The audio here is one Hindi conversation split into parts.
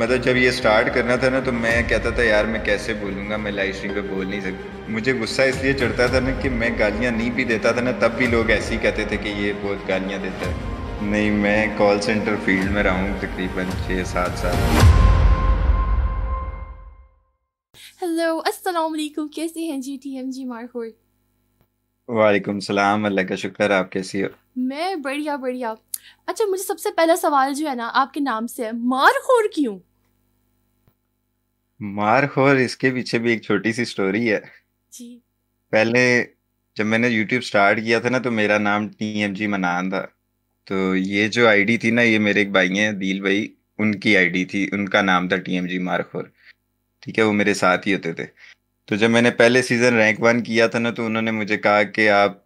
मतलब जब ये स्टार्ट करना था ना तो मैं कहता था यार मैं कैसे बोलूँगा, मैं लाइव स्ट्रीम पे बोल नहीं सकता। मुझे गुस्सा इसलिए चढ़ता था ना कि मैं गालियाँ नहीं भी देता था ना, तब भी लोग ऐसे ही कहते थे कि ये बहुत गालियाँ देता है। नहीं, मैं कॉल सेंटर फील्ड में रहा हूँ तकरीबन 6-7 साल। हेलो अस्सलाम वालेकुम, कैसे हैं जी टीएमजी मारखोर। वालेकुम सलाम, अल्लाह का शुक्र। आप कैसी हो? मैं बढ़िया बढ़िया। अच्छा, मुझे सबसे पहला सवाल जो है ना आपके नाम से है, मारखोर क्यों? मारखोर, इसके पीछे भी एक छोटी सी स्टोरी है। जी। पहले जब मैंने यूट्यूब स्टार्ट किया था ना तो मेरा नाम TMG मनान था। तो ये जो आईडी थी ना, ये मेरे एक भाई हैं दिल भाई, उनकी आईडी थी, उनका नाम था TMG मारखोर। ठीक है, वो मेरे साथ ही होते थे। तो जब मैंने पहले सीजन रैंक 1 किया था ना तो उन्होंने मुझे कहा कि आप,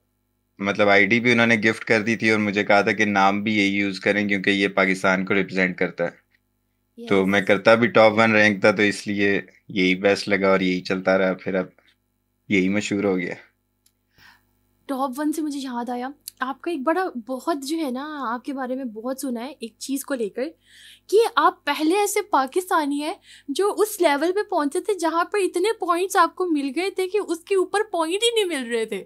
मतलब आईडी भी उन्होंने गिफ्ट कर दी थी और मुझे कहा था कि नाम भी यही यूज करें क्योंकि ये पाकिस्तान को रिप्रेजेंट करता है। तो यस। मैं करता भी टॉप 1 रैंक था, तो इसलिए यही बेस्ट लगा और यही चलता रहा, फिर अब यही मशहूर हो गया। टॉप 1 से मुझे याद आया, आपका एक बड़ा बहुत जो है ना, आपके बारे में बहुत सुना है एक चीज़ को लेकर कि आप पहले ऐसे पाकिस्तानी हैं जो उस लेवल पे पहुंचे थे जहां पर इतने पॉइंट्स आपको मिल गए थे कि उसके ऊपर पॉइंट ही नहीं मिल रहे थे।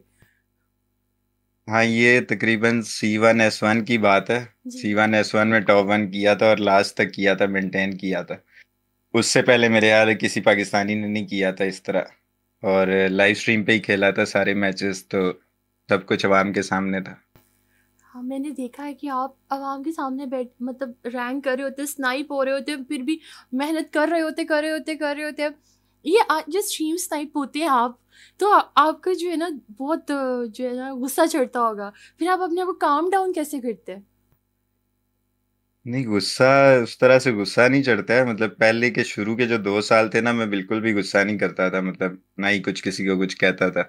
हाँ, ये तकरीबन C1S1 की बात है। जी। C1S1 में टॉप 1 किया था और लास्ट तक किया था, मेंटेन किया था। उससे पहले मेरे यार किसी पाकिस्तानी ने नहीं किया था इस तरह। और लाइव स्ट्रीम पे ही खेला था सारे मैचेस, तो सब कुछ अवाम के सामने था। हाँ, मैंने देखा है कि आप आवाम के सामने बैठ मतलब रैंक कर रहे होते, स्नाइप हो रहे होते, फिर भी मेहनत कर रहे होते। ये जो स्ट्रीम स्नाइप होते हैं आप, तो आपका जो है ना बहुत जो है ना गुस्सा चढ़ता होगा, फिर आप अपने आप को काम डाउन कैसे करते हैं? नहीं, गुस्सा उस तरह से गुस्सा नहीं चढ़ता है। मतलब पहले के शुरू के जो 2 साल थे ना, मैं बिल्कुल भी गुस्सा नहीं करता था, मतलब ना ही कुछ किसी को कुछ कहता था।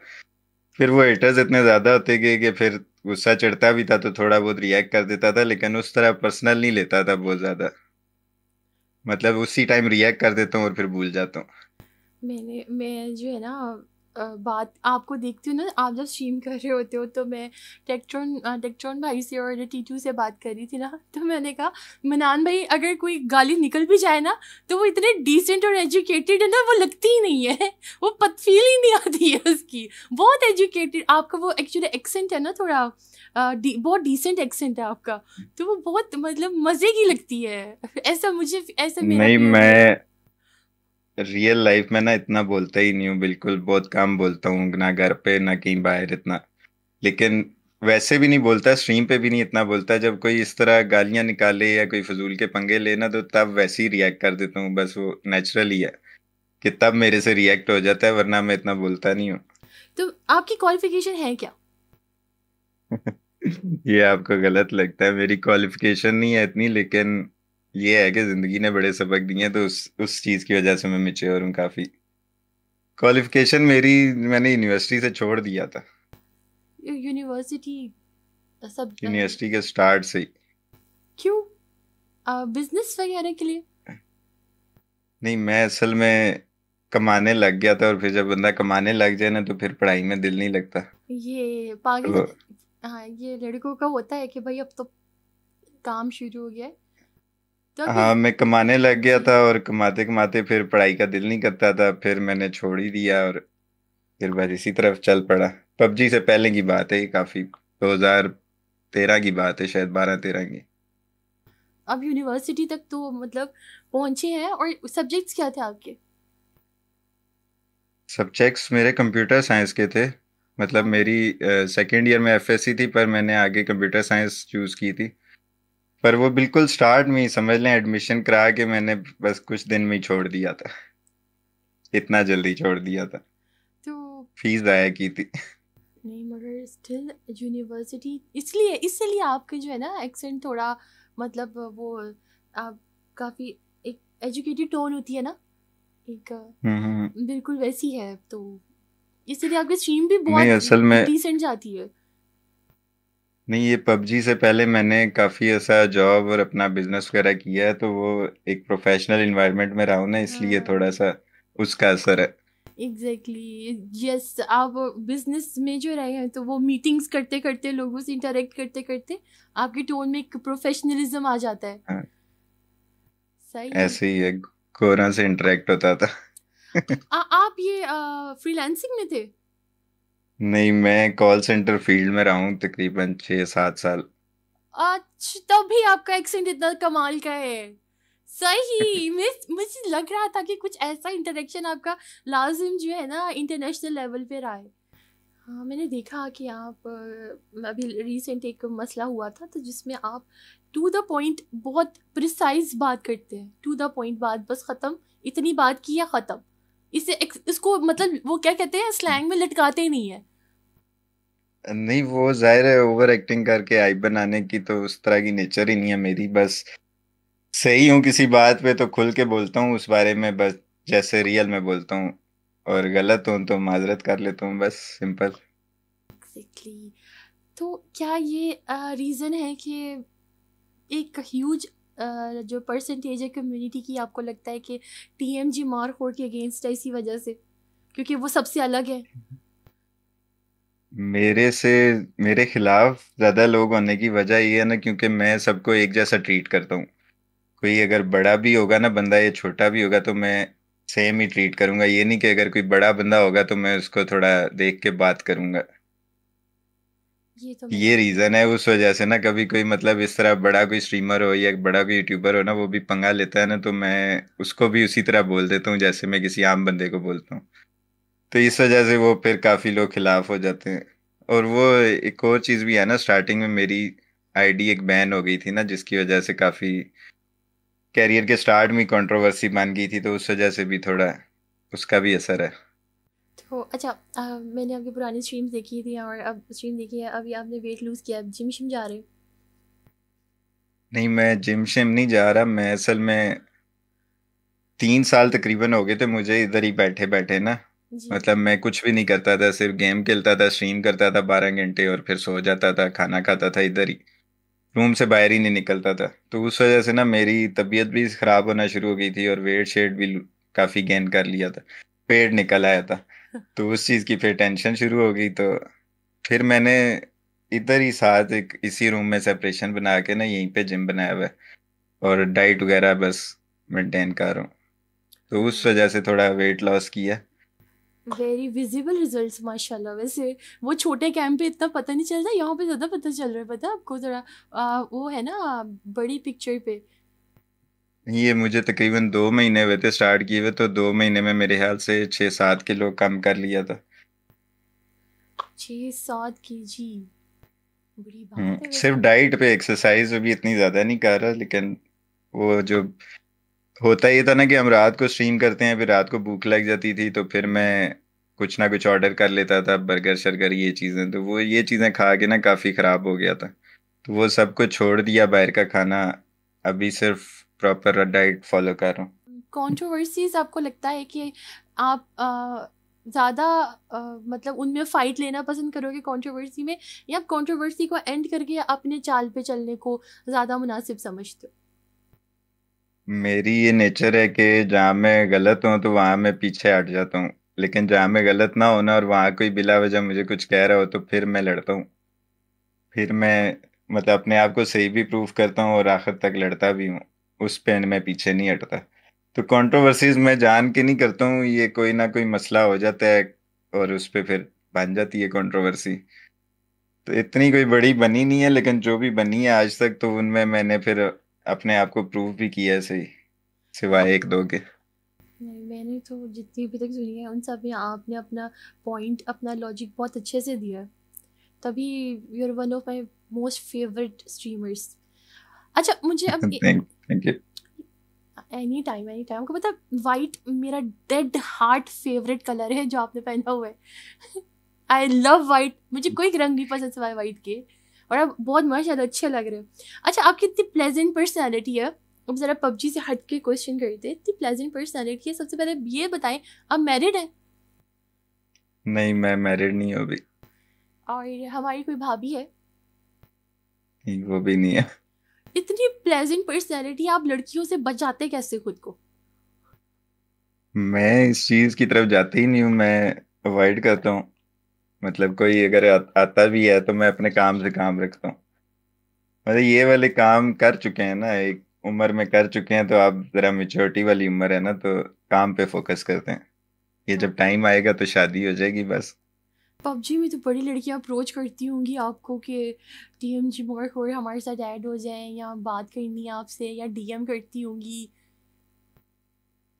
फिर वो हेटर्स इतने ज्यादा होते गए कि फिर गुस्सा चढ़ता भी था तो थोड़ा बहुत रिएक्ट कर देता था, लेकिन उस तरह पर्सनल नहीं लेता था बहुत ज्यादा। मतलब उसी टाइम रिएक्ट कर देता हूँ और फिर भूल जाता हूँ। मैं जो है ना बात आपको देखती हूँ ना, आप जब स्ट्रीम कर रहे होते हो तो मैं टेक्ट्रॉन भाई से और टीटू से बात कर रही थी ना, तो मैंने कहा मनान भाई अगर कोई गाली निकल भी जाए ना तो वो इतने डिसेंट और एजुकेटेड है ना, वो लगती ही नहीं है। वो फील ही नहीं आती है उसकी। बहुत एजुकेटेड आपका वो एक्चुअली एक्सेंट है ना थोड़ा, बहुत डिसेंट एक्सेंट है आपका। तो वो बहुत मतलब मज़े की लगती है। ऐसा मुझे ऐसा मेरा नहीं, फील होता है। मैं रियल लाइफ में ना इतना बोलता ही नहीं हूँ, बिल्कुल बहुत कम बोलता हूँ, ना घर पे ना कहीं बाहर इतना। लेकिन वैसे भी नहीं बोलता, स्ट्रीम पे भी नहीं इतना बोलता। जब कोई इस तरह गालियां निकाले या कोई फजूल के पंगे लेना तो तब वैसे ही रिएक्ट कर देता हूँ, बस वो नेचुरल ही है कि तब मेरे से रिएक्ट हो जाता है, वरना मैं इतना बोलता नहीं हूँ। तो आपकी क्वालिफिकेशन है क्या? ये आपको गलत लगता है, मेरी क्वालिफिकेशन नहीं है इतनी, लेकिन ये है कि जिंदगी ने बड़े सबक दिए हैं, तो उस चीज की वजह से मैं मेच्योर हूँ काफी। क्वालिफिकेशन मेरी, मैंने यूनिवर्सिटी से छोड़ दिया था। यूनिवर्सिटी सब यूनिवर्सिटी के स्टार्ट से ही। क्यों? बिजनेस वगैरह के लिए? नहीं, मैं असल में कमाने लग गया था, और फिर जब बंदा कमाने लग जाए ना तो फिर पढ़ाई में दिल नहीं लगता। ये तो पाकिस्तान, हाँ ये लड़कों का होता है कि भाई अब तो काम शुरू हो गया है, तो अभी। हाँ, मैं कमाने लग गया जी। था और कमाते कमाते फिर पढ़ाई का दिल नहीं करता था, फिर मैंने छोड़ ही दिया और फिर बस इसी तरफ चल पड़ा। पबजी से पहले की बात है ये, काफी 2013 की बात है, शायद 12-13 की। अब यूनिवर्सिटी तक तो मतलब पहुंचे हैं, और सब्जेक्ट्स क्या थे आपके? सब्जेक्ट्स मेरे कंप्यूटर साइंस के थे। मतलब हाँ। मेरी सेकेंड ईयर में FSC थी, पर मैंने आगे कंप्यूटर साइंस चूज की थी। पर वो बिल्कुल स्टार्ट में ही समझ लें, एडमिशन करा के मैंने बस कुछ दिन में ही छोड़ दिया था। इतना जल्दी छोड़ दिया था, तो फीस ज़ाया की थी। नहीं, मगर स्टिल यूनिवर्सिटी इसलिए इसलिए आपके जो है ना एक्सेंट थोड़ा मतलब वो, आप काफ़ी एक एजुकेटेड टोन होती है ना, एक बिल्कुल वैसी है, तो इसीलिए आपकी स्ट्रीम भी नहीं, बहुत असल में डिसेंट जाती है। नहीं, ये पबजी से पहले मैंने काफ़ी ऐसा जॉब और अपना बिजनेस वगैरह किया है, तो वो एक प्रोफेशनल इन्वायरमेंट में रहा हूँ ना, इसलिए हाँ, थोड़ा सा उसका असर है। एग्जैक्टली। यस, आप बिजनेस में जो रहे हैं तो वो मीटिंग्स करते करते, लोगों से इंटरेक्ट करते करते आपके टोन में एक प्रोफेशनलिज्म आ जाता है। हाँ। सही है। ऐसे ही है, कोरोना से इंटरेक्ट होता था। आप ये फ्रीलांसिंग में थे? नहीं, मैं कॉल सेंटर फील्ड में रहा हूँ तकरीबन 6-7 साल। अच्छा, तभी आपका एक्सेंट इतना कमाल का है। सही, मैं मुझे लग रहा था कि कुछ ऐसा इंटरेक्शन आपका लाजिम जो है ना इंटरनेशनल लेवल पे रहा है। हाँ, मैंने देखा कि आप अभी रिसेंट एक मसला हुआ था तो जिसमें आप टू द पॉइंट बहुत प्रिसाइज बात करते हैं, टू द पॉइंट, बात बस ख़त्म, इतनी बात की या ख़त्म। इसको मतलब वो क्या कहते हैं स्लैंग में, लटकाते ही नहीं है। नहीं, वो जाहिर है ओवर एक्टिंग करके हाइप बनाने की, तो उस तरह की नेचर ही नहीं है मेरी। बस सही हूँ किसी बात पे तो खुल के बोलता हूँ उस बारे में, बस जैसे रियल में बोलता हूँ। और गलत हूँ तो माजरत कर लेता हूँ, बस सिंपल। एग्जैक्टली। तो क्या ये रीज़न है कि एक ह्यूज जो परसेंटेज है कम्युनिटी की, आपको लगता है कि टीएमजी मारखोर के अगेंस्ट है इसी वजह से, क्योंकि वो सबसे अलग है? मेरे से मेरे खिलाफ ज्यादा लोग होने की वजह ये है ना, क्योंकि मैं सबको एक जैसा ट्रीट करता हूँ। कोई अगर बड़ा भी होगा ना बंदा, या छोटा भी होगा, तो मैं सेम ही ट्रीट करूंगा। ये नहीं कि अगर कोई बड़ा बंदा होगा तो मैं उसको थोड़ा देख के बात करूंगा। ये तो मैंने ये रीजन है, उस वजह से ना कभी कोई मतलब इस तरह बड़ा कोई स्ट्रीमर हो या बड़ा कोई यूट्यूबर हो ना, वो भी पंगा लेता है ना, तो मैं उसको भी उसी तरह बोल देता हूँ जैसे मैं किसी आम बंदे को बोलता हूँ। तो इस वजह से वो फिर काफी लोग खिलाफ हो जाते हैं। और वो एक और चीज भी है ना, स्टार्टिंग में मेरी आईडी एक बैन हो गई थी ना, जिसकी वजह से काफी कैरियर के स्टार्ट में कंट्रोवर्सी बन गई थी, तो उस वजह से भी थोड़ा उसका भी असर है। तो अच्छा, मैंने आपकी पुरानी स्ट्रीम्स देखी थी और अब स्ट्रीम देखी है, अभी आपने वेट लूज़ किया, अब जिम शिम जा रहे हो? नहीं, मैं जिम शिम नहीं जा रहा। मैं असल में 3 साल तकरीबन हो गए थे मुझे इधर ही बैठे बैठे ना। जी। मतलब मैं कुछ भी नहीं करता था, सिर्फ गेम खेलता था, स्ट्रीम करता था 12 घंटे, और फिर सो जाता था, खाना खाता था इधर ही, रूम से बाहर ही नहीं निकलता था। तो उस वजह से ना मेरी तबीयत भी खराब होना शुरू हो गई थी, और वेट शेट भी काफी गेन कर लिया था, पेट निकल आया था। तो उस चीज की फिर टेंशन शुरू हो गई। तो फिर मैंने इधर ही साथ एक इसी रूम में सेपरेशन बना के ना यहीं पे जिम बनाया हुआ है, और डाइट वगैरह बस मेंटेन कर रहा हूँ। तो उस वजह से थोड़ा वेट लॉस किया। वेरी विजिबल रिजल्ट्स माशाल्लाह। वैसे वो छोटे कैंप पे इतना पता नहीं चलता, यहाँ पे ज़्यादा पता चल रहा है, पता है आपको? थोड़ा वो है ना बड़ी पिक्चर पे। ये मुझे तकरीबन 2 महीने हुए थे स्टार्ट किए हुए, तो 2 महीने में मेरे ख्याल से 6-7 किलो कम कर लिया था। 6-7 kg, बड़ी बात है सिर्फ वैसे। डाइट पे, एक्सरसाइज भी इतनी ज्यादा नहीं कर रहा, लेकिन वो जो होता ये था ना कि हम रात को स्ट्रीम करते हैं, फिर रात को भूख लग जाती थी, तो फिर मैं कुछ ना कुछ ऑर्डर कर लेता था, बर्गर शर्गर ये चीजें। तो वो ये चीजें खा के ना काफी खराब हो गया था, तो वो सब कुछ छोड़ दिया बाहर का खाना। अभी सिर्फ प्रॉपर डाइट फॉलो कर रहा हूँ। कंट्रोवर्सीज आपको लगता है कि आप ज़्यादा मतलब उनमें फ़ाइट लेना पसंद करोगे कंट्रोवर्सी में, या आप कंट्रोवर्सी को एंड करके अपने चाल पे चलने को ज़्यादा मुनासिब समझते हो? मेरी ये नेचर है कि जहाँ मैं गलत हूँ तो वहाँ मैं पीछे हट जाता हूँ, लेकिन जहाँ मैं गलत ना होना और वहाँ कोई बिला वजह मुझे कुछ कह रहा हो तो फिर मैं लड़ता हूँ। फिर मैं मतलब अपने आप को सही भी प्रूव करता हूँ और आखिर तक लड़ता भी हूँ। उस पे मैं पीछे नहीं हटता। तो कंट्रोवर्सीज मैं जान के नहीं करता हूँ, ये कोई ना कोई मसला हो जाता है और उस पे फिर बन जाती है कंट्रोवर्सी। तो इतनी कोई बड़ी बनी नहीं है, लेकिन जो भी बनी है आज तक तो उनमें मैंने फिर अपने आप को प्रूव भी किया है सही, सिवाय एक दो के। नहीं, मैंने तो जितनी अभी तक सुनी है उन सब में आपने अपना पॉइंट, अपना लॉजिक बहुत अच्छे से दिया है, तभी you are one of my most favourite streamers. अच्छा, मुझे अब thank you. Any time, any time. आपको पता है वाइट मेरा डेड हार्ट फेवरेट कलर है जो आपने पहना हुआ है। आई लव वाइट, मुझे कोई रंग नहीं पसंद सिवाय वाइट के। और आप बहुत माशाल्लाह अच्छे लग रहे हो। अच्छा, आपकी इतनी प्लेजेंट पर्सनैलिटी है, अब ज़रा पबजी से हट के क्वेश्चन करते हैं, इतनी प्लेजेंट पर्सनैलिटी है, सबसे पहले ये बताएं, आप मैरिड हैं? नहीं, मैं मैरिड नहीं हूँ अभी। और हमारी कोई भाभी है? नहीं, वो भी नहीं है। इतनी प्लेजेंट पर्सनैलिटी, आप लड़कियों से बचाते कैसे खुद को? मैं इस चीज की तरफ जाते ही नहीं हूँ, मैं अवॉइड करता हूँ। मतलब कोई अगर आता भी है तो मैं अपने काम से काम रखता हूँ। मतलब ये वाले काम कर चुके हैं ना, एक उम्र में कर चुके हैं, तो अब जरा मेच्योरिटी वाली उम्र है ना, तो काम पे फोकस करते हैं। ये हाँ, जब टाइम आएगा तो शादी हो जाएगी बस। पबजी में तो बड़ी लड़कियां अप्रोच करती होंगी आपको कि टीएमजी मोर हमारे साथ ऐड हो जाएं या बात करनी है आपसे, या डीएम करती होंगी।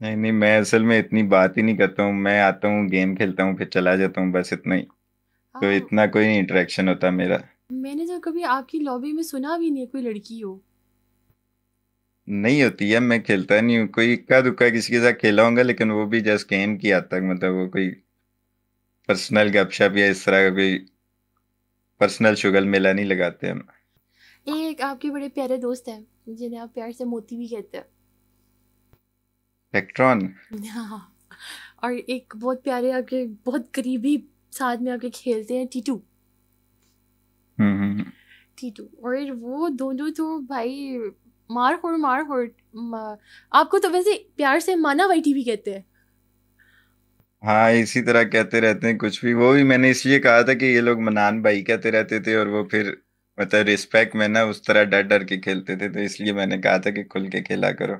नहीं नहीं, मैं असल में इतनी बात ही नहीं करता हूँ। मैं आता हूँ, गेम खेलता हूँ, फिर चला जाता हूँ, बस इतना ही। तो हाँ, इतना कोई इंटरेक्शन होता मेरा। मैंने तो कभी आपकी लॉबी में सुना भी नहीं है कोई लड़की हो। नहीं होती है, मैं खेलता नहीं हूँ। कोई इक्का दुक्का किसी के साथ खेला होगा, लेकिन वो भी जस्ट गेम की हद तक। मतलब वो कोई पर्सनल गपशप या इस तरह का कोई पर्सनल शुगल मेला नहीं लगाते हम। एक आपके बड़े प्यारे दोस्त हैं जिन्हें आप प्यार से मोती भी कहते हैं। इलेक्ट्रॉन। हाँ, और एक बहुत प्यारे आपके बहुत करीबी साथ में आपके खेलते हैं, टीटू। हम्म। टीटू और वो दोनों तो भाई मार होड़ आपको तो वैसे प्यार से माना वाई टीवी कहते हैं। हाँ, इसी तरह कहते रहते हैं कुछ भी। वो भी मैंने इसलिए कहा था कि ये लोग मनान भाई कहते रहते थे, और वो फिर मतलब रिस्पेक्ट में ना उस तरह डर डर के खेलते थे, तो इसलिए मैंने कहा था कि खुल के खेला करो।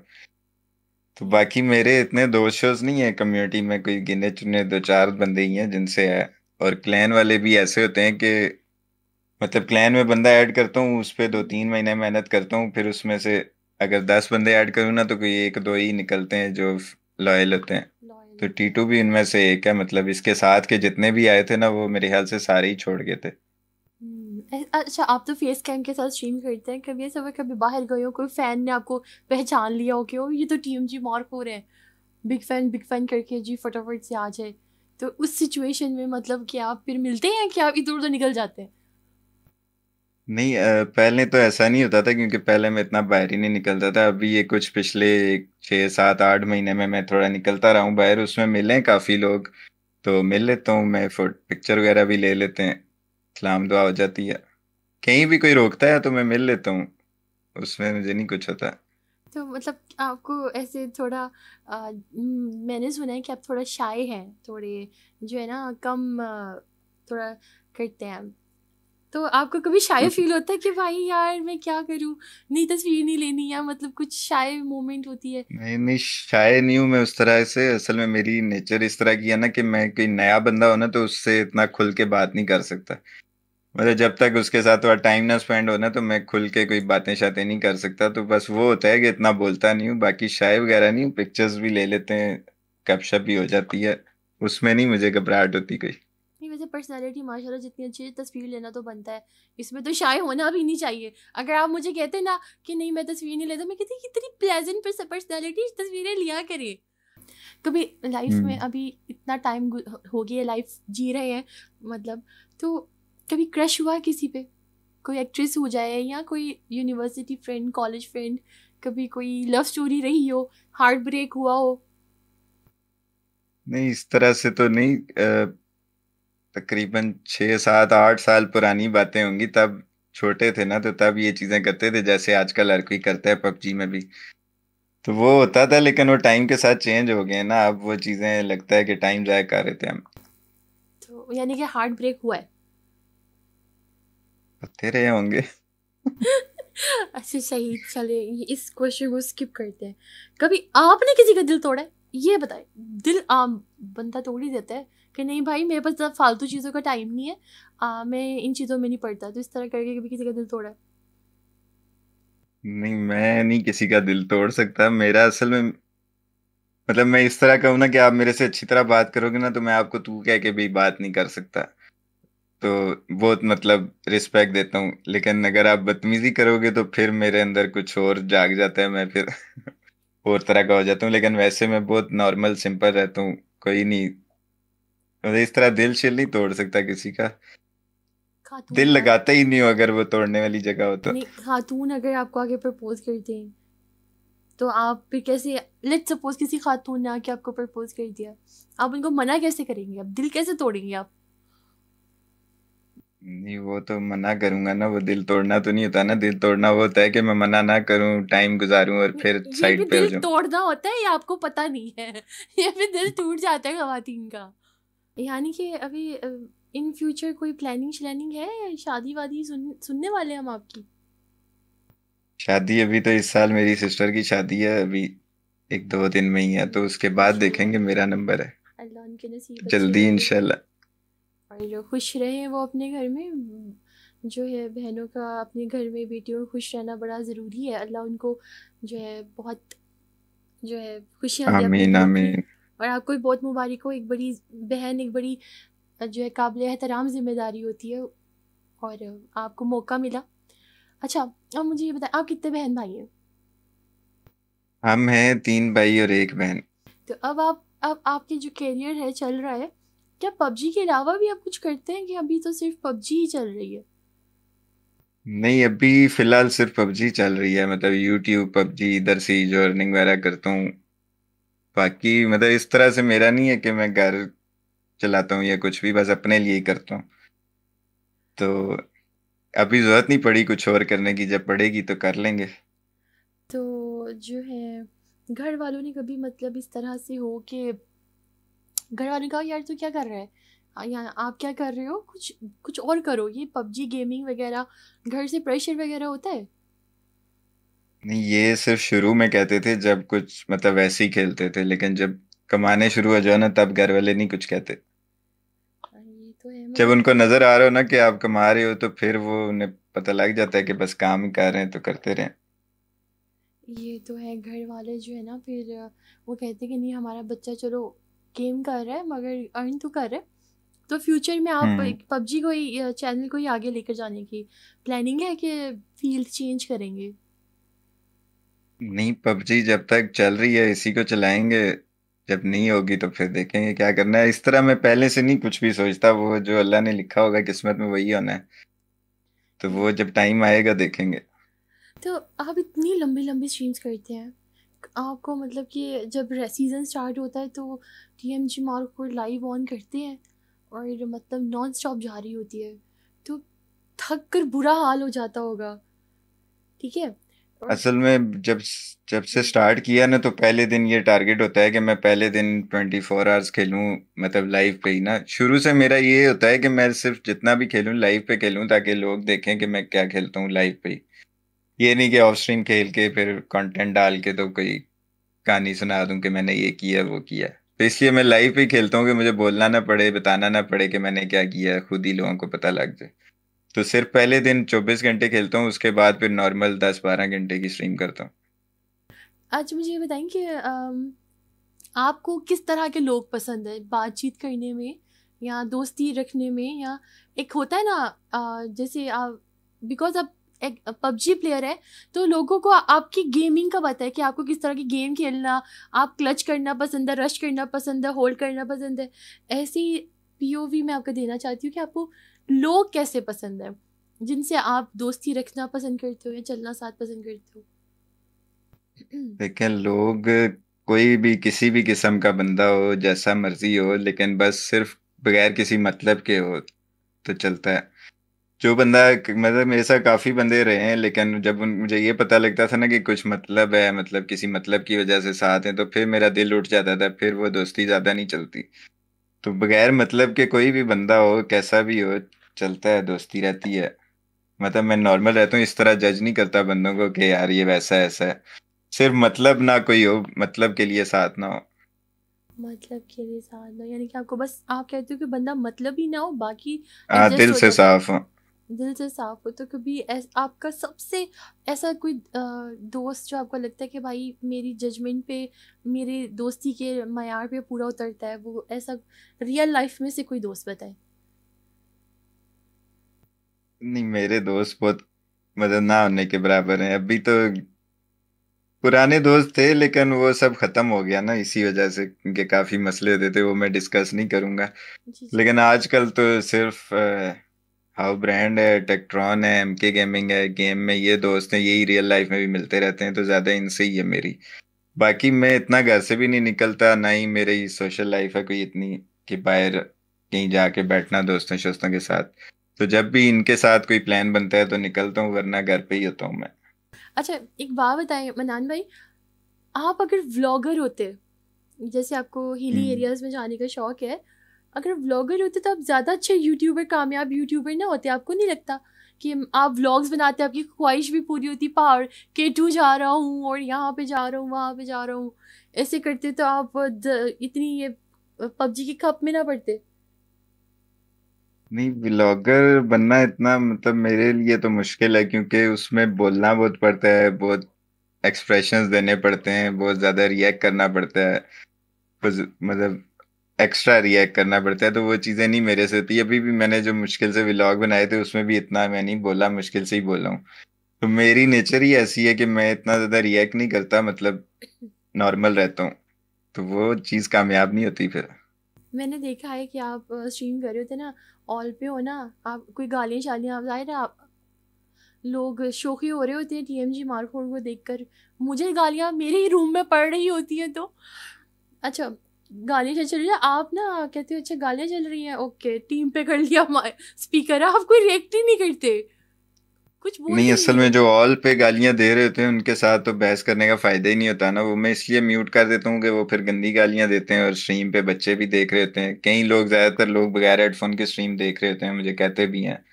तो बाकी मेरे इतने दोस्त शोस्त नहीं है कम्युनिटी में, कोई गिने चुने दो चार बंदे ही हैं जिनसे है। और क्लैन वाले भी ऐसे होते हैं कि मतलब क्लैन में बंदा ऐड करता हूँ, उस पे दो तीन महीने मेहनत करता हूँ, फिर उसमें से अगर 10 बंदे ऐड करूँ ना, तो कोई एक दो ही निकलते हैं जो लॉयल होते हैं। लॉयल तो होते हैं। टीटू भी इनमें से एक है। मतलब इसके साथ के जितने भी आए थे ना, वो मेरे ख्याल से सारे ही छोड़ गए थे। अच्छा, आप तो फेस कैम के साथ स्ट्रीम करते हैं, कभी ऐसा हुआ कभी बाहर गए हो कोई फैन ने आपको पहचान लिया हो कि ओ ये तो टीएमजी मार्क हो रहे हैं, बिग फैन करके जी फटाफट से आ जाए। तो उस सिचुएशन में मतलब कि आप फिर मिलते हैं कि आप इधर उधर निकल जाते हैं। नहीं, पहले तो ऐसा नहीं होता था, क्योंकि पहले मैं इतना बाहर ही नहीं निकलता था। अभी ये कुछ पिछले 6 7 8 महीने में मैं थोड़ा निकलता रहा हूँ बाहर, उसमें मिले हैं काफी लोग। तो मिल लेता हूँ मैं, फोटो पिक्चर वगैरह भी ले लेते हैं, सलाम दुआ हो जाती है। कहीं भी कोई रोकता है तो मैं मिल लेता हूँ, उसमें मुझे नहीं कुछ होता। तो मतलब आपको ऐसे थोड़ा मैंने सुना है कि आप थोड़ा शाय हैं थोड़े, जो है ना कम थोड़ा करते हैं। तो आपको कभी शाय फील होता है कि भाई यार मैं क्या करूं, नहीं तस्वीर नहीं लेनी, या मतलब कुछ शाय मोमेंट होती है। नहीं नहीं, शायद नहीं हूँ मैं उस तरह से। असल में मेरी नेचर इस तरह की है ना, कि मैं कोई नया बंदा हो ना, तो उससे इतना खुल के बात नहीं कर सकता। मतलब जब तक उसके साथ थोड़ा टाइम ना स्पेंड हो ना, तो मैं खुल के कोई बातें शातें नहीं कर सकता। तो बस वो होता है कि इतना बोलता नहीं हूँ। बाकी शाय वगैरह नहीं हूँ, पिक्चर्स भी ले लेते हैं, गपशप भी हो जाती है, उसमें नहीं मुझे घबराहट होती कोई। नहीं वैसे पर्सनालिटी माशाल्लाह जितनी अच्छी है, तस्वीर लेना तो बनता है, इसमें तो शाय होना भी नहीं चाहिए। अगर आप मुझे कहते ना कि नहीं मैं तस्वीर नहीं लेता, मैं कहती कितनी प्लेजेंट पर्सनालिटी, तस्वीरें लिया करे। कभी लाइफ में हम्म। अभी इतना टाइम हो गया, लाइफ जी रहे हैं मतलब, तो कभी क्रश हुआ किसी पे, कोई एक्ट्रेस हो जाए या कोई यूनिवर्सिटी फ्रेंड, कॉलेज फ्रेंड, कभी कोई लव स्टोरी रही हो, हार्ट ब्रेक हुआ हो। नहीं, इस तरह से तो नहीं। तकरीबन 6 7 8 साल पुरानी बातें होंगी। तब छोटे थे ना, तो तब ये चीजें करते थे जैसे आजकल हर कोई करता है पबजी में भी। तो वो होता था, लेकिन वो टाइम के साथ चेंज हो गए ना। अब वो चीजें लगता है कि टाइम जाया कर रहे थे हम। तो यानी कि हार्ट ब्रेक हुआ है। होते रहे होंगे। अच्छा सही, चले इस क्वेश्चन को स्किप करते हैं। कभी आपने किसी का दिल तोड़ा है, ये बताए। दिल आम बंदा तोड़ ही देता है कि नहीं भाई मेरे पास ज़्यादा फालतू चीज़ों का टाइम नहीं है, मैं इन चीज़ों में नहीं पड़ता, तो इस तरह करके कभी किसी का दिल तोड़ा है। नहीं, मैं नहीं किसी का दिल तोड़ सकता। मेरा असल में मतलब मैं इस तरह कहूँ ना, कि आप मेरे से अच्छी तरह बात करोगे ना, तो मैं आपको तू कह के भी बात नहीं कर सकता। तो बहुत मतलब रिस्पेक्ट देता हूँ, लेकिन अगर आप बदतमीजी करोगे तो फिर मेरे अंदर कुछ और जाग जाता है, मैं फिर और तरह का हो जाता हूँ। लेकिन वैसे मैं बहुत नॉर्मल सिंपल रहता हूँ, कोई नहीं। मतलब इस तरह दिल शिल नहीं तोड़ सकता किसी का। खातून दिल का, लगाता ही नहीं हो अगर वो तोड़ने वाली जगह हो तो। नहीं खातून अगर आपको आगे प्रपोज करते हैं तो आप फिर कैसे, लेट्स सपोज किसी खातून ने आके आपको प्रपोज कर दिया, आप उनको मना कैसे करेंगे, आप दिल कैसे तोड़ेंगे आप। नहीं, वो तो मना करूंगा ना। वो दिल तोड़ना तो नहीं होता ना। दिल तोड़ना वो होता है कि मैं मना ना करूं, टाइम गुजारूं और फिर ये भी साइड पे हो दिल जाऊं। तोड़ना होता है, ये आपको पता नहीं है। ये भी दिल टूट जाता है खवातीन का। यानी कि अभी इन फ्यूचर कोई प्लानिंग श्लैनिंग है, शादी वादी सुनने वाले हम आपकी। शादी अभी तो इस साल मेरी सिस्टर की शादी है, अभी 1-2 दिन में ही है, तो उसके बाद माशाल्लाह, देखेंगे, मेरा नंबर है अल्लाह उनके नसीब अच्छे जल्दी करे इंशाल्लाह। और जो खुश रहे वो अपने घर में। जो है बहनों का अपने घर में बेटियों को खुश रहना बड़ा ज़रूरी है। अल्लाह उनको जो है बहुत जो है खुशियाँ दे अपने आमीन घर की। आमीन। और आपको भी बहुत मुबारक हो, एक बड़ी बहन, एक बड़ी जो है काबिल एहतराम ज़िम्मेदारी होती है और आपको मौका मिला। अच्छा, अब मुझे ये बताएं, आप कितने बहन भाई हैं? हम हैं 3 भाई और 1 बहन। तो अब आपके जो करियर है चल रहा है, क्या पबजी के अलावा भी आप कुछ करते हैं कि अभी तो सिर्फ पबजी ही चल रही है? नहीं, अभी फिलहाल सिर्फ पबजी चल रही है, मतलब यूट्यूब पबजी, इधर से ही जो अर्निंग वगैरह करता हूँ। बाकी मतलब इस तरह से मेरा नहीं है कि मैं घर चलाता हूँ या कुछ भी, बस अपने लिए ही करता हूँ। तो अभी जरूरत नहीं पड़ी कुछ और करने की, जब पड़ेगी तो कर लेंगे। तो जो है घर वालों ने कभी मतलब इस तरह से हो कि घर वालों ने कहा यार तू क्या कर रहा है, या आप क्या कर रहे हो, कुछ कुछ और करो, ये पबजी गेमिंग वगैरह घर से प्रेशर वगैरह होता है? नहीं, ये सिर्फ शुरू में कहते थे, जब कुछ मतलब वैसे ही खेलते थे, लेकिन जब कमाने शुरू हो जाओ ना, तब घर वाले नहीं कुछ कहते। ये तो है जब मतलब। उनको नजर आ रहा हो ना कि आप कमा रहे हो, तो फिर वो उन्हें पता लग जाता है कि बस काम ही कर रहे हैं तो करते रहें। ये तो है, घर वाले जो है ना फिर वो कहते हैं कि नहीं हमारा बच्चा चलो गेम कर रहा है मगर अर्न तो कर रहा है। तो फ्यूचर में आप हम्म। पबजी को ही चैनल को ही आगे लेकर जाने की प्लानिंग है कि फील्ड चेंज करेंगे? नहीं, पबजी जब तक चल रही है इसी को चलाएंगे, जब नहीं होगी तो फिर देखेंगे क्या करना है। इस तरह मैं पहले से नहीं कुछ भी सोचता, वो जो अल्लाह ने लिखा होगा किस्मत में वही होना है। तो वो जब टाइम आएगा देखेंगे। तो आप इतनी लंबी लंबी स्ट्रीम्स करते हैं, आपको मतलब कि जब सीज़न स्टार्ट होता है तो टीएमजी मार्क को लाइव ऑन करते हैं और मतलब नॉन स्टॉप जारी होती है, तो थक कर बुरा हाल हो जाता होगा, ठीक है? और असल में जब जब से स्टार्ट किया ना, तो पहले दिन ये टारगेट होता है कि मैं पहले दिन 24 आवर्स खेलूं, मतलब लाइव पे ही ना। शुरू से मेरा ये होता है कि मैं सिर्फ जितना भी खेलूं लाइव पे खेलूं, ताकि लोग देखें कि मैं क्या खेलता हूं लाइव पे ही। ये नहीं कि ऑफ स्ट्रीम खेल के फिर कंटेंट डाल के तो कोई कहानी सुना दूं कि मैंने ये किया वो किया। तो इसलिए मैं लाइव पे ही खेलता हूँ कि मुझे बोलना ना पड़े, बताना ना पड़े कि मैंने क्या किया, खुद ही लोगों को पता लग जाए। तो सिर्फ पहले दिन 24 घंटे खेलता हूँ, उसके बाद फिर नॉर्मल 10-12 घंटे की स्ट्रीम करता हूँ। आज मुझे ये बताएं कि आपको किस तरह के लोग पसंद है बातचीत करने में या दोस्ती रखने में, या एक होता है ना जैसे आप, बिकॉज आप एक पबजी प्लेयर है तो लोगों को आपकी गेमिंग का पता है कि आपको किस तरह की गेम खेलना, आप क्लच करना पसंद है, रश करना पसंद है, होल्ड करना पसंद है। ऐसी पीओवी मैं आपको देना चाहती हूँ कि आपको लोग कैसे पसंद है जिनसे आप दोस्ती रखना पसंद करते हो या चलना साथ पसंद करते हो? देखें, लोग कोई भी किसी भी किस्म का बंदा हो, जैसा मर्जी हो, लेकिन बस सिर्फ बगैर किसी मतलब के हो तो चलता है। जो बंदा, मतलब मेरे साथ काफी बंदे रहे हैं, लेकिन जब मुझे ये पता लगता था ना कि कुछ मतलब है, मतलब किसी मतलब की वजह से साथ हैं, तो फिर मेरा दिल उठ जाता था, फिर वो दोस्ती ज्यादा नहीं चलती। तो बगैर मतलब के कोई भी बंदा हो, कैसा भी हो, चलता है, दोस्ती रहती है। मतलब मैं नॉर्मल रहता हूँ, इस तरह जज नहीं करता बंदों को कि यार ये वैसा ऐसा है। सिर्फ मतलब ना कोई हो, मतलब के लिए साथ ना हो। मतलब के लिए साथ दो यानी कि आपको बस, आप कहते हो कि बंदा मतलब ही ना हो, बाकी हाँ, एडजस्ट दिल हो से जाता है। साफ हो। दिल से साफ हो तो कभी आपका सबसे ऐसा कोई दोस्त जो आपको लगता है कि भाई मेरी जजमेंट पे, मेरे दोस्ती के मयार पे पूरा उतरता है, वो ऐसा रियल लाइफ में से कोई दोस्त बताए? नहीं, मेरे दोस्त बहुत मतलब ना होने के बराबर हैं अभी तो। पुराने दोस्त थे, लेकिन वो सब खत्म हो गया ना, इसी वजह से, क्योंकि काफी मसले होते थे, वो मैं डिस्कस नहीं करूंगा। जी जी। लेकिन आजकल तो सिर्फ हाउ ब्रांड है, टेक्ट्रॉन है, एमके गेमिंग है, गेम में ये दोस्त हैं, यही रियल लाइफ में भी मिलते रहते हैं, तो ज्यादा इनसे ही है मेरी। बाकी मैं इतना घर से भी नहीं निकलता, ना ही मेरी सोशल लाइफ है कोई इतनी कि बाहर कहीं जाके बैठना दोस्तों शोस्तों के साथ। तो जब भी इनके साथ कोई प्लान बनता है तो निकलता हूँ, वरना घर पे ही होता हूँ मैं। अच्छा, एक बात बताएं मनान भाई, आप अगर व्लॉगर होते, जैसे आपको हिली हम्म। एरियाज में जाने का शौक है, अगर व्लॉगर होते तो आप ज़्यादा अच्छे यूट्यूबर, कामयाब यूट्यूबर ना होते? आपको नहीं लगता कि आप व्लॉग्स बनाते हैं, आपकी ख्वाहिश भी पूरी होती, पहाड़ K2 जा रहा हूँ और यहाँ पे जा रहा हूँ, वहाँ पे जा रहा हूँ, ऐसे करते तो आप इतनी ये पबजी की खप में ना पड़ते। नहीं, व्लॉगर बनना इतना मतलब मेरे लिए तो मुश्किल है, क्योंकि उसमें बोलना बहुत पड़ता है, बहुत एक्सप्रेशंस देने पड़ते हैं, बहुत ज्यादा रिएक्ट करना पड़ता है, मतलब एक्स्ट्रा रिएक्ट करना पड़ता है, तो वो चीजें नहीं मेरे से होती। अभी भी मैंने जो मुश्किल से व्लॉग बनाए थे उसमें भी इतना मैं नहीं बोला, मुश्किल से ही बोला हूँ। तो मेरी नेचर ही ऐसी है कि मैं इतना ज्यादा रिएक्ट नहीं करता, मतलब नॉर्मल रहता हूँ, तो वो चीज कामयाब नहीं होती फिर। मैंने देखा है कि आप स्ट्रीम कर रहे होते ना, ऑल पे हो ना, आप कोई गालियाँ शालियाँ आप जाए ना, आप लोग शोखी हो रहे होते हैं TMG मारखोर को देखकर। मुझे गालियाँ मेरे ही रूम में पड़ रही होती हैं तो अच्छा, गालियाँ चल रही है, आप ना कहते हो अच्छा गालियाँ चल रही हैं, ओके टीम पे कर लिया स्पीकर, आप कोई रिएक्ट ही नहीं करते, कुछ नहीं, बोलते ही असल नहीं में हो। जो ऑल पे गालियां दे रहे होते हैं उनके साथ तो बहस करने का फायदा ही नहीं होता ना, वो मैं इसलिए म्यूट कर देता हूँ कि वो फिर गंदी गालियां देते हैं, और स्ट्रीम पे बच्चे भी देख रहे होते हैं, कई लोग, ज्यादातर लोग बगैर हेडफोन के स्ट्रीम देख रहे होते हैं, मुझे कहते भी हैं।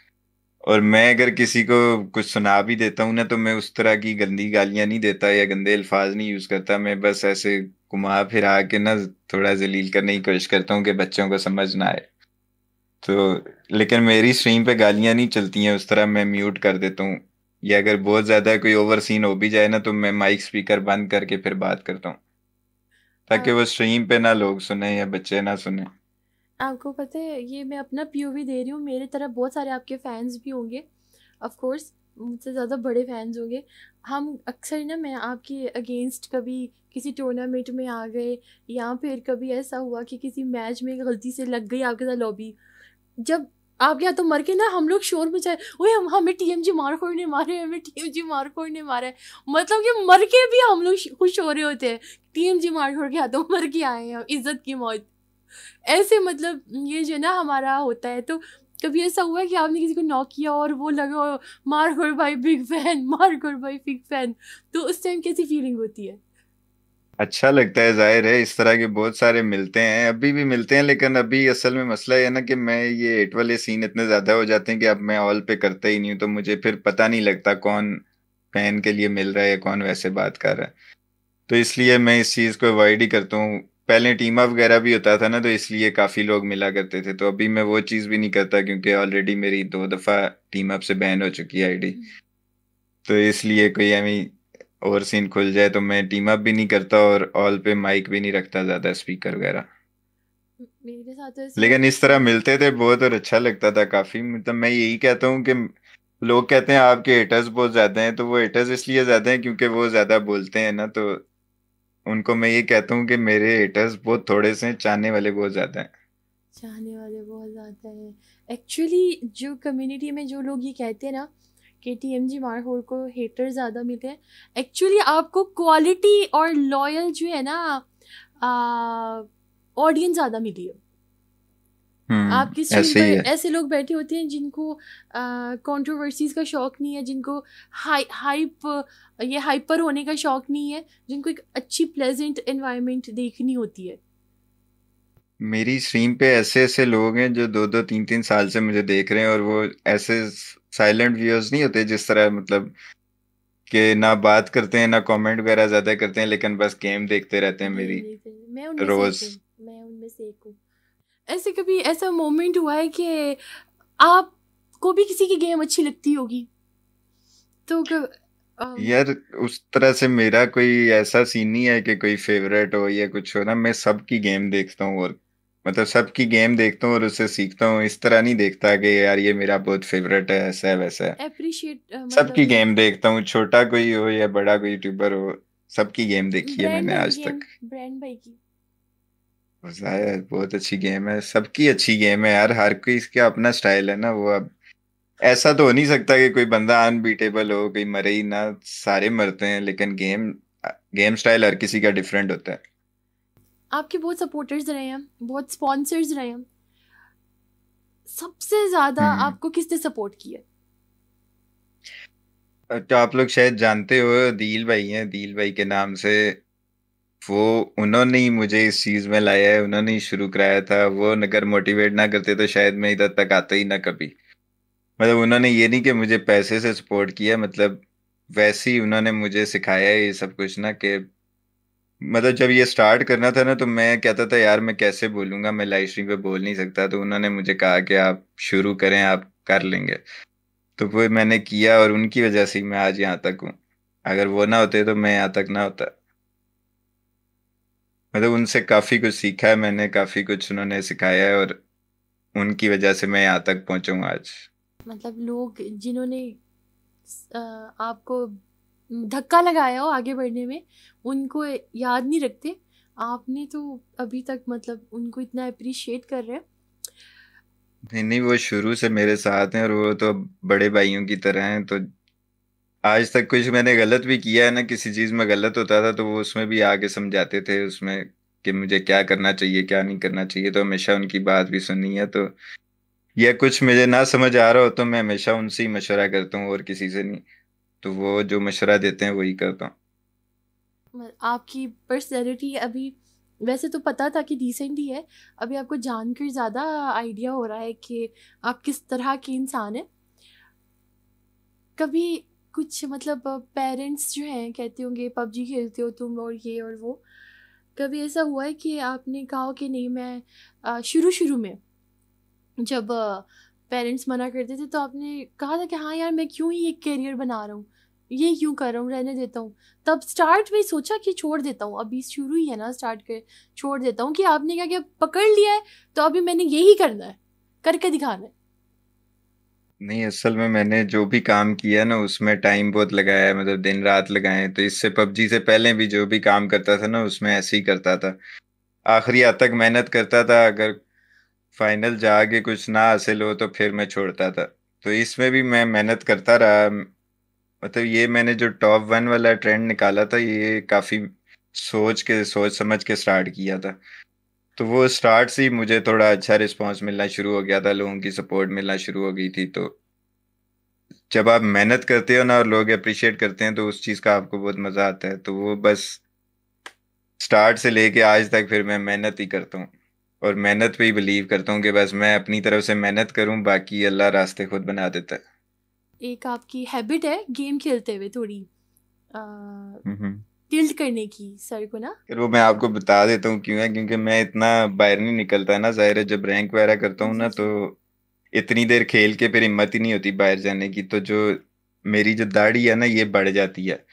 और मैं अगर किसी को कुछ सुना भी देता हूँ ना, तो मैं उस तरह की गंदी गालियां नहीं देता या गंदे अल्फाज नहीं यूज करता, मैं बस ऐसे घुमा फिरा के ना थोड़ा जलील करने की कोशिश करता हूँ कि बच्चों को समझ ना आए। तो लेकिन मेरी स्ट्रीम पे गालियां नहीं चलती हैं उस तरह, मैं म्यूट कर देता हूँ, या अगर बहुत ज्यादा कोई ओवर सीन हो भी जाए ना, तो मैं माइक स्पीकर बंद करके फिर बात करता हूँ, ताकि वो स्ट्रीम पे ना लोग सुने या बच्चे ना सुने। आपको पता है ये मैं अपना POV दे रही हूँ, मेरे तरह बहुत सारे आपके फैंस भी होंगे, ऑफ कोर्स मुझसे ज़्यादा बड़े फैंस होंगे। हम अक्सर ना, मैं आपके अगेंस्ट कभी किसी टूर्नामेंट में आ गए, या फिर कभी ऐसा हुआ कि किसी मैच में गलती से लग गई आपके साथ लॉबी, जब आपके यहाँ तो मर के ना हम लोग शोर मचाए, ओए हम हमें TMG मारखोर ने मारे, हमें TMG मारखोर ने मारा है, मतलब कि मर के भी हम लोग खुश हो रहे होते हैं, TMG मारखोर के हाथों मर के आए हैं हम, इज्जत की मौत, ऐसे मतलब ये जो ना हमारा होता है। तो कभी ऐसा हुआ है कि आपने किसी को नॉक किया और वो लगा मारखोर भाई बिग फैन, मारखोर भाई बिग फैन, तो उस टाइम कैसी फीलिंग होती है? अच्छा लगता है, जाहिर है, इस तरह के बहुत सारे मिलते हैं, अभी भी मिलते हैं, लेकिन अभी असल में मसला ये है ना कि मैं ये एट वाले सीन इतने ज्यादा हो जाते हैं कि अब मैं ऑल पे करता ही नहीं हूँ, तो मुझे फिर पता नहीं लगता कौन फैन के लिए मिल रहा है या कौन वैसे बात कर रहा है, तो इसलिए मैं इस चीज को अवॉइड ही करता हूँ। पहले टीम अप वगैरह भी होता था ना, तो इसलिए काफी लोग मिला करते थे, तो अभी मैं वो चीज भी नहीं करता, क्योंकि ऑलरेडी मेरी 2 दफा टीम अप से बैन हो चुकी है आईडी, तो इसलिए कोई एमी और सीन खुल जाए तो मैं टीम अप भी नहीं करता, और ऑल पे माइक भी नहीं रखता ज्यादा, स्पीकर वगैरह। मेरे साथ तो ऐसे लेकिन इस तरह मिलते थे बहुत और अच्छा लगता था काफी, मतलब मैं यही कहता हूँ कि लोग कहते हैं आपके हेटर्स बहुत ज्यादा हैं, तो वो हेटर्स इसलिए ज्यादा हैं क्योंकि वो ज्यादा बोलते हैं ना, तो उनको मैं ये कहता हूँ कि मेरे हेटर्स बहुत थोड़े से हैं, चाहने वाले बहुत ज्यादा हैं। चाहने वाले बहुत ज़्यादा है। एक्चुअली जो कम्युनिटी में जो लोग ये कहते हैं ना कि TMG मारहोर को हेटर ज़्यादा मिलते हैं, एक्चुअली आपको क्वालिटी और लॉयल जो है ना ऑडियंस ज़्यादा मिली है। आपकी स्ट्रीम ऐसे पर ही है। ऐसे लोग बैठे होते हैं जिनको कंट्रोवर्सीज का शौक नहीं है, जिनको ये हाइपर होने का शौक नहीं है, जिनको एक अच्छी प्लेजेंट एनवायरनमेंट देखनी होती है। मेरी स्ट्रीम पे ऐसे ऐसे लोग हैं जो 2 2 3 3 साल से मुझे देख रहे हैं, और वो ऐसे साइलेंट व्यूअर्स नहीं होते जिस तरह, मतलब कि ना बात करते हैं ना कमेंट वगैरह ज्यादा करते हैं, लेकिन बस गेम देखते रहते हैं गेम मेरी देखते हैं, मैं उनमें से एक रोज। हूँ, मैं उनमें से एक हूँ। ऐसे कभी ऐसा मोमेंट हुआ है कि आपको भी किसी की गेम अच्छी लगती होगी, तो अम, यार, उस तरह से मेरा कोई ऐसा सीन नहीं है कि कोई फेवरेट हो या कुछ हो ना, मैं सबकी गेम देखता हूँ, और मतलब सबकी गेम देखता हूँ और उससे सीखता हूँ, इस तरह नहीं देखता कि यार ये मेरा बहुत फेवरेट है, ऐसा है वैसा है। अप्रिशिएट सबकी मतलब गेम देखता हूँ, छोटा कोई हो या बड़ा कोई यूट्यूबर हो, सबकी गेम देखी है ब्रांड मैंने भाई की आज गेम, तक। ब्रांड भाई की। शायद बहुत अच्छी गेम है, सबकी अच्छी गेम है यार, हर कोई इसका अपना स्टाइल है ना, वो अब ऐसा तो हो नहीं सकता कि कोई बंदा अनबीटेबल हो, कोई मरे ही ना, सारे मरते हैं, लेकिन गेम गेम स्टाइल हर किसी का डिफरेंट होता है। आपके बहुत सपोर्टर्स रहे हैं, बहुत स्पॉन्सर्स रहे हैं, सबसे ज़्यादा हम्म। आपको किसने सपोर्ट किया? तो आप लोग शायद जानते हो, दिल भाई हैं, दिल भाई के नाम से, वो उन्होंने ही मुझे इस चीज में लाया है, उन्होंने ही शुरू कराया था, वो अगर मोटिवेट ना करते तो शायद मैं इधर तक आता ही ना कभी। मतलब उन्होंने ये नहीं कि मुझे पैसे से सपोर्ट किया, मतलब वैसे ही उन्होंने मुझे सिखाया ये सब कुछ ना, कि मतलब जब ये स्टार्ट करना था ना तो मैं कहता था यार मैं कैसे बोलूंगा, मैं लाइव स्ट्रीम पे बोल नहीं सकता, तो उन्होंने मुझे कहा कि आप शुरू करें, आप कर लेंगे। तो वो मैंने किया और उनकी वजह से ही मैं आज यहाँ तक हूँ। अगर वो ना होते तो मैं यहाँ तक ना होता। मतलब उनसे काफी कुछ सीखा है मैंने, काफी कुछ उन्होंने सिखाया है, और उनकी वजह से मैं यहाँ तक पहुंचा हूँ आज। मतलब लोग जिन्होंने आपको धक्का लगाया हो आगे बढ़ने में, उनको याद नहीं रखते। आपने तो अभी तक मतलब उनको इतना अप्रिशिएट कर रहे हैं। नहीं नहीं, वो शुरू से मेरे साथ हैं और वो तो बड़े भाइयों की तरह हैं। तो आज तक कुछ मैंने गलत भी किया है ना, किसी चीज में गलत होता था तो वो उसमें भी आगे समझाते थे उसमें कि मुझे क्या करना चाहिए क्या नहीं करना चाहिए, तो हमेशा उनकी बात भी सुनी है। तो या कुछ मुझे ना समझ आ रहा हो तो मैं हमेशा उनसे ही मशवरा करता हूँ और किसी से नहीं। तो वो जो मशवरा देते हैं वही करता हूँ। आपकी पर्सनैलिटी अभी वैसे तो पता था कि डिसेंट ही है, अभी आपको जानकर ज़्यादा आइडिया हो रहा है कि आप किस तरह के इंसान हैं। कभी कुछ मतलब पेरेंट्स जो हैं कहते होंगे पबजी खेलते हो तुम और ये और वो, कभी ऐसा हुआ है कि आपने कहा हो कि नहीं मैं शुरू शुरू में जब पेरेंट्स मना करते थे तो आपने कहा था कि हाँ यार मैं क्यों ही एक करियर बना रहा हूँ, ये क्यों कर रहा हूँ, रहने देता हूँ। तब स्टार्ट में सोचा कि छोड़ देता हूँ, अभी शुरू ही है ना, स्टार्ट कर छोड़ देता हूँ, कि आपने क्या क्या पकड़ लिया है तो अभी मैंने यही करना है, करके दिखाना है। नहीं, असल में मैंने जो भी काम किया ना उसमें टाइम बहुत लगाया है, मतलब दिन रात लगाए हैं। तो इससे पबजी से पहले भी जो भी काम करता था ना उसमें ऐसे ही करता था, आखिरी हद तक मेहनत करता था। अगर फाइनल जाके कुछ ना हासिल हो तो फिर मैं छोड़ता था। तो इसमें भी मैं मेहनत करता रहा। मतलब ये मैंने जो टॉप 1 वाला ट्रेंड निकाला था ये काफी सोच समझ के स्टार्ट किया था। तो वो स्टार्ट से ही मुझे थोड़ा अच्छा रिस्पांस मिलना शुरू हो गया था, लोगों की सपोर्ट मिलना शुरू हो गई थी। तो जब आप मेहनत करते हो ना और लोग अप्रिशिएट करते हैं तो उस चीज़ का आपको बहुत मजा आता है। तो वो बस स्टार्ट से लेके आज तक फिर मैं मेहनत ही करता हूँ, और मेहनत पे ही बिलीव करता हूँ कि बस मैं अपनी तरफ से मेहनत करूँ, बाकी अल्लाह रास्ते खुद बना देता है। एक आपकी हैबिट है गेम खेलते हुए थोड़ी हम्म। टिल्ट करने की सर को ना। फिर वो मैं आपको बता देता हूँ क्यों है, क्योंकि मैं इतना बाहर नहीं निकलता ना, जाहिर है जब रैंक वगैरह करता हूँ जी ना तो जी। इतनी देर खेल के फिर हिम्मत ही नहीं होती बाहर जाने की। तो जो मेरी जो दाढ़ी है ना ये बढ़ जाती है,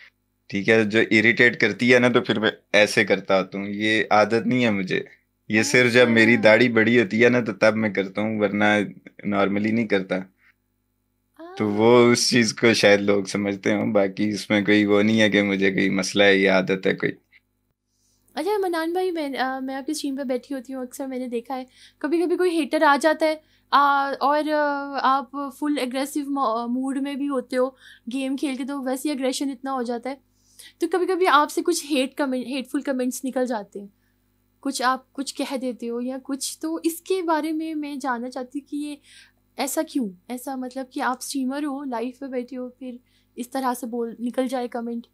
ठीक है, जो इरिटेट करती है ना तो फिर मैं ऐसे करता होता हूँ। ये आदत नहीं है मुझे, ये सिर्फ जब अच्छा। मेरी दाढ़ी बड़ी होती है ना तो तब मैं करता हूँ, वरना नॉर्मली नहीं करता। तो वो हाँ। उस चीज को शायद लोग समझते हो, बाकी इसमें कोई वो नहीं है कि मुझे कोई मसला है, ये आदत है कोई। अच्छा मनान भाई, मैं आपकी स्ट्रीम पे बैठी होती हूँ, अक्सर मैंने देखा है कभी कभी कोई हेटर आ जाता है, और आप फुल एग्रेसिव मूड में भी होते हो गेम खेल के, तो वैसे ही एग्रेशन इतना हो जाता है, तो कभी कभी आपसे कुछ हेटफुल कमेंट्स निकल जाते हैं, कुछ आप कुछ कह देते हो या कुछ, तो इसके बारे में मैं जानना चाहती हूँ कि ये ऐसा क्यों, ऐसा मतलब कि आप स्ट्रीमर हो लाइव पे बैठे हो फिर इस तरह से बोल निकल जाए कमेंट।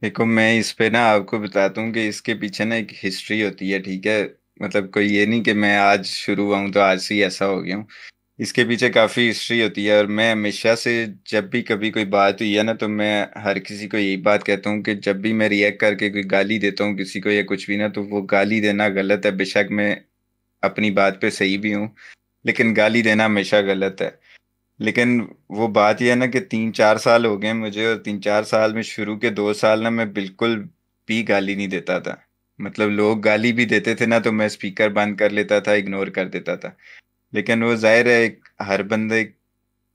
देखो मैं इस पे ना आपको बताता हूँ कि इसके पीछे ना एक हिस्ट्री होती है, ठीक है। मतलब कोई ये नहीं कि मैं आज शुरू हुआ हूँ तो आज से ही ऐसा हो गया हूँ। इसके पीछे काफी हिस्ट्री होती है, और मैं हमेशा से जब भी कभी कोई बात हुई है ना तो मैं हर किसी को यही बात कहता हूँ कि जब भी मैं रिएक्ट करके कोई गाली देता हूँ किसी को या कुछ भी ना, तो वो गाली देना गलत है। बेशक मैं अपनी बात पे सही भी हूँ, लेकिन गाली देना हमेशा गलत है। लेकिन वो बात यह है ना कि 3-4 साल हो गए मुझे, और 3-4 साल में शुरू के 2 साल ना मैं बिल्कुल भी गाली नहीं देता था। मतलब लोग गाली भी देते थे ना तो मैं स्पीकर बंद कर लेता था, इग्नोर कर देता था। लेकिन वो जाहिर है हर बंदे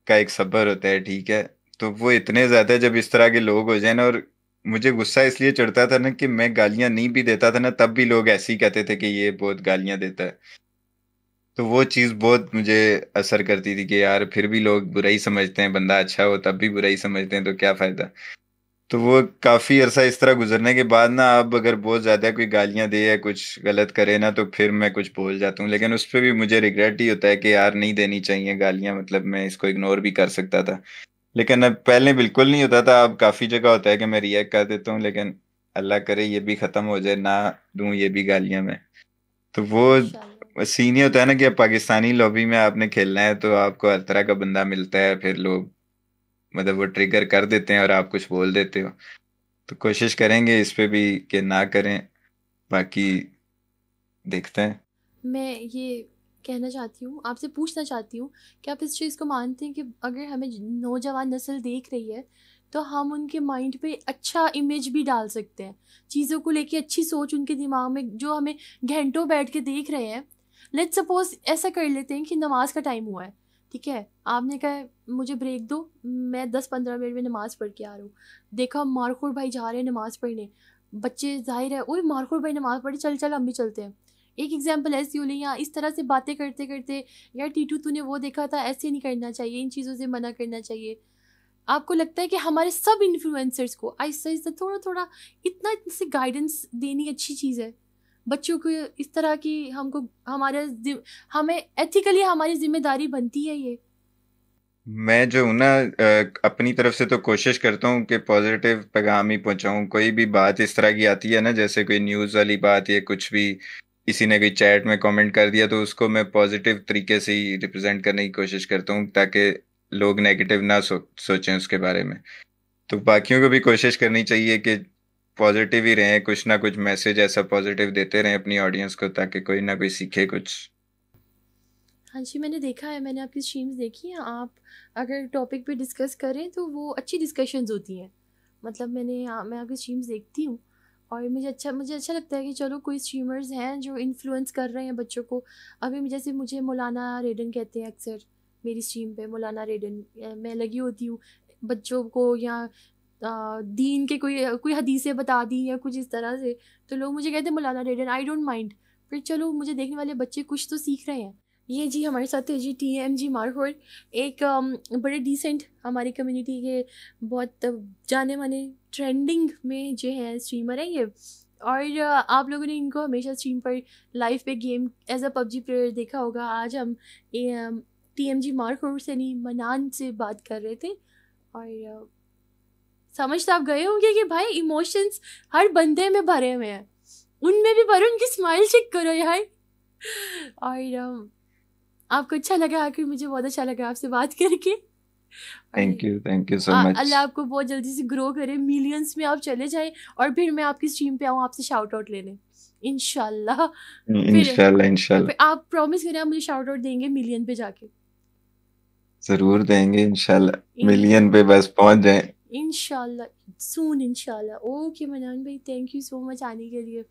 का एक सब्र होता है, ठीक है। तो वो इतने ज्यादा जब इस तरह के लोग हो जाए ना, और मुझे गुस्सा इसलिए चढ़ता था ना कि मैं गालियां नहीं भी देता था ना तब भी लोग ऐसे ही कहते थे कि ये बहुत गालियां देता है। तो वो चीज़ बहुत मुझे असर करती थी कि यार फिर भी लोग बुरा ही समझते हैं, बंदा अच्छा हो तब भी बुरा ही समझते हैं, तो क्या फायदा। तो वो काफी अरसा इस तरह गुजरने के बाद ना अब अगर बहुत ज्यादा कोई गालियां दे या कुछ गलत करे ना तो फिर मैं कुछ बोल जाता हूँ, लेकिन उस पर भी मुझे रिग्रेट ही होता है कि यार नहीं देनी चाहिए गालियां, मतलब मैं इसको इग्नोर भी कर सकता था। लेकिन अब पहले बिल्कुल नहीं होता था, अब काफी जगह होता है कि मैं रिएक्ट कर देता हूँ, लेकिन अल्लाह करे ये भी खत्म हो जाए, ना दूं ये भी गालियां मैं। तो वो इंशाल्लाह। सीन ये होता है ना कि अब पाकिस्तानी लॉबी में आपने खेलना है तो आपको हर तरह का बंदा मिलता है, फिर लोग मतलब वो ट्रिगर कर देते हैं और आप कुछ बोल देते हो। तो कोशिश करेंगे इस पे भी कि ना करें, बाकी देखते हैं। मैं ये कहना चाहती हूँ, आपसे पूछना चाहती हूँ कि आप इस चीज़ को मानते हैं कि अगर हमें नौजवान नस्ल देख रही है तो हम उनके माइंड पे अच्छा इमेज भी डाल सकते हैं, चीज़ों को लेके अच्छी सोच उनके दिमाग में, जो हमें घंटों बैठ के देख रहे हैं। लेट्स सपोज ऐसा कर लेते हैं कि नमाज का टाइम हुआ है, ठीक है, आपने कहा मुझे ब्रेक दो, मैं 10-15 मिनट में नमाज़ पढ़ के आ रहा हूँ। देखा मारखोर भाई जा रहे हैं नमाज़ पढ़ने, बच्चे जाहिर है ओए मारखोर भाई नमाज़ पढ़े, चल चल हम भी चलते हैं। एक एग्जाम्पल ऐसी हो ली, या इस तरह से बातें करते करते, यार टीटू तूने वो देखा था, ऐसे नहीं करना चाहिए, इन चीज़ों से मना करना चाहिए। आपको लगता है कि हमारे सब इन्फ्लुएंसर्स को आहिस्ता आहिस्ता थोड़ा थोड़ा इतना इतना से गाइडेंस देनी अच्छी चीज़ है बच्चों को, इस तरह की हमको हमें एथिकली हमारी जिम्मेदारी बनती है ये। मैं जो हूँ ना अपनी तरफ से तो कोशिश करता हूँ कि पॉजिटिव पैगाम ही पहुँचाऊँ। कोई भी बात इस तरह की आती है ना, जैसे कोई न्यूज़ वाली बात या कुछ भी, किसी ने कोई चैट में कमेंट कर दिया, तो उसको मैं पॉजिटिव तरीके से ही रिप्रेजेंट करने की कोशिश करता हूँ ताकि लोग नेगेटिव ना सोचें उसके बारे में। तो बाकियों को भी कोशिश करनी चाहिए कि पॉजिटिव ही रहें, कुछ ना कुछ मैसेज ऐसा पॉजिटिव देते रहें अपनी ऑडियंस को, ताकि कोई ना कोई सीखे कुछ। हाँ जी, मैंने देखा है, मैंने आपकी स्ट्रीम्स देखी हैं, आप अगर टॉपिक पे डिस्कस करें तो वो अच्छी डिस्कशंस होती हैं। मतलब मैं आपकी स्ट्रीम्स देखती हूँ और मुझे अच्छा लगता है कि चलो कोई स्ट्रीमर्स हैं जो इन्फ्लुएंस कर रहे हैं बच्चों को। अभी जैसे मुझे मौलाना रेडन कहते हैं अक्सर, मेरी स्ट्रीम पे मौलाना रेडन, मैं लगी होती हूँ बच्चों को, या दीन के कोई कोई हदीसें बता दी या कुछ इस तरह से, तो लोग मुझे कहते हैं मौलाना रेडन, आई डोंट माइंड। फिर चलो मुझे देखने वाले बच्चे कुछ तो सीख रहे हैं। ये जी हमारे साथ है जी TMG मारखोर, एक बड़े डिसेंट हमारी कम्युनिटी के, बहुत जाने माने ट्रेंडिंग में जो है स्ट्रीमर है ये। और आप लोगों ने इनको हमेशा स्ट्रीम पर लाइव पे game as a PUBG player देखा होगा। आज हम TMG मारखोर से नहीं, मनान से बात कर रहे थे। और समझ तो आप गए होंगे कि भाई इमोशंस हर बंदे में भरे हुए हैं, उनमें भी भरो, उनकी स्माइल चेक करो यार। और आपको अच्छा लगा, आखिर मुझे बहुत अच्छा लगा आपसे बात करके। और थैंक यू सो मच। अल्लाह आपको बहुत जल्दी से ग्रो करे, मिलियंस में आप चले जाएं, और फिर मैं आपकी स्ट्रीम पे आऊँ आपसे शाउट आउट लेने, इंशाल्लाह। फिर इंशाल्लाह इंशाल्लाह। फिर आप प्रॉमिस करें आप मुझे शाउट आउट देंगे मिलियन पे जाके। जरूर देंगे इंशाल्लाह, इन मिलियन पे बस पहुंच जाएं। इंशाल्लाह सून इंशाल्लाह। ओके मनान भाई, थैंक यू सो मच आने के लिए।